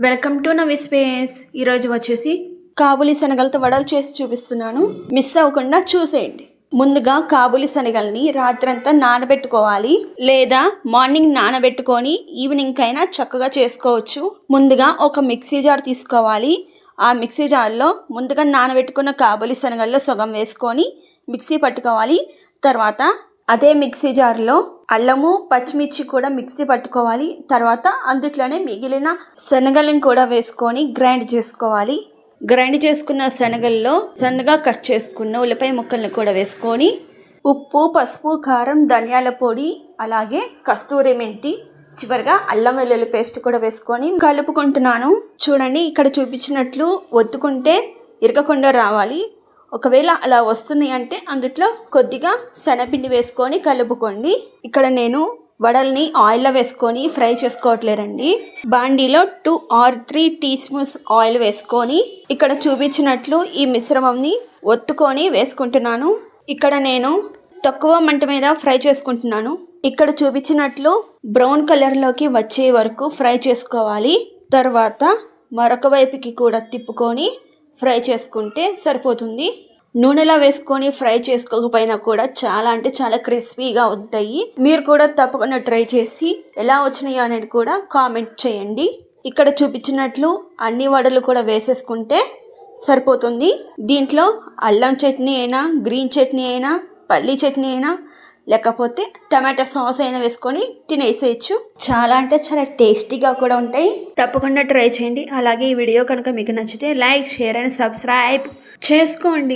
Welcome to Navi space. ఈరోజు వచ్చేసి కాబూలి శనగలతో వడలు చేసి చూపిస్తున్నాను. మిస్ అవ్వకుండా చూసేయండి. ముందుగా కాబూలి శనగల్ని రాత్రంతా నానబెట్టుకోవాలి, లేదా మార్నింగ్ నానబెట్టుకొని ఈవినింగ్ కైనా చక్కగా చేసుకోవచ్చు. ముందుగా ఒక మిక్సీ జార్ తీసుకోవాలి. ఆ మిక్సీ జార్లో ముందుగా నానబెట్టుకున్న కాబూలి శనగల్లో సగం వేసుకొని మిక్సీ పట్టుకోవాలి. తర్వాత అదే మిక్సీ జార్లో అల్లము పచ్చిమిర్చి కూడా మిక్సీ పట్టుకోవాలి. తర్వాత అందుట్లోనే మిగిలిన శనగలను కూడా వేసుకొని గ్రైండ్ చేసుకోవాలి. గ్రైండ్ చేసుకున్న శనగల్లో సన్నగా కట్ చేసుకున్న ఉల్లిపాయ ముక్కలను కూడా వేసుకొని ఉప్పు, పసుపు, కారం, ధనియాల పొడి, అలాగే కస్తూరి మెంతి, చివరిగా అల్లం వెల్లుల్లి పేస్ట్ కూడా వేసుకొని కలుపుకుంటున్నాను. చూడండి, ఇక్కడ చూపించినట్లు ఒత్తుకుంటే ఇరగకుండా రావాలి. ఒకవేళ అలా వస్తుంది అంటే అందుట్లో కొద్దిగా శనగపిండి వేసుకొని కలుపుకోండి. ఇక్కడ నేను వడల్ని ఆయిల్లో వేసుకొని ఫ్రై చేసుకోవట్లేదండి. బాండీలో 2 or 3 teaspoons ఆయిల్ వేసుకొని ఇక్కడ చూపించినట్లు ఈ మిశ్రమంని ఒత్తుకొని వేసుకుంటున్నాను. ఇక్కడ నేను తక్కువ మంట మీద ఫ్రై చేసుకుంటున్నాను. ఇక్కడ చూపించినట్లు బ్రౌన్ కలర్లోకి వచ్చే వరకు ఫ్రై చేసుకోవాలి. తర్వాత మరొక వైపుకి కూడా తిప్పుకొని ఫ్రై చేసుకుంటే సరిపోతుంది. నూనెలో వేసుకొని ఫ్రై చేసుకోకపోయినా కూడా చాలా అంటే చాలా క్రిస్పీగా ఉంటాయి. మీరు కూడా తప్పకుండా ట్రై చేసి ఎలా వచ్చినాయి అనేది కూడా కామెంట్ చేయండి. ఇక్కడ చూపించినట్లు అన్ని వడలు కూడా వేసేసుకుంటే సరిపోతుంది. దీంట్లో అల్లం చట్నీ అయినా, గ్రీన్ చట్నీ అయినా, పల్లీ చట్నీ అయినా, లేకపోతే టమాటా సాస్ అయినా వేసుకొని తినేసేయచ్చు. చాలా అంటే చాలా టేస్టీగా కూడా ఉంటాయి. తప్పకుండా ట్రై చేయండి. అలాగే ఈ వీడియో కనుక మీకు నచ్చితే లైక్, షేర్ అండ్ సబ్స్క్రైబ్ చేసుకోండి.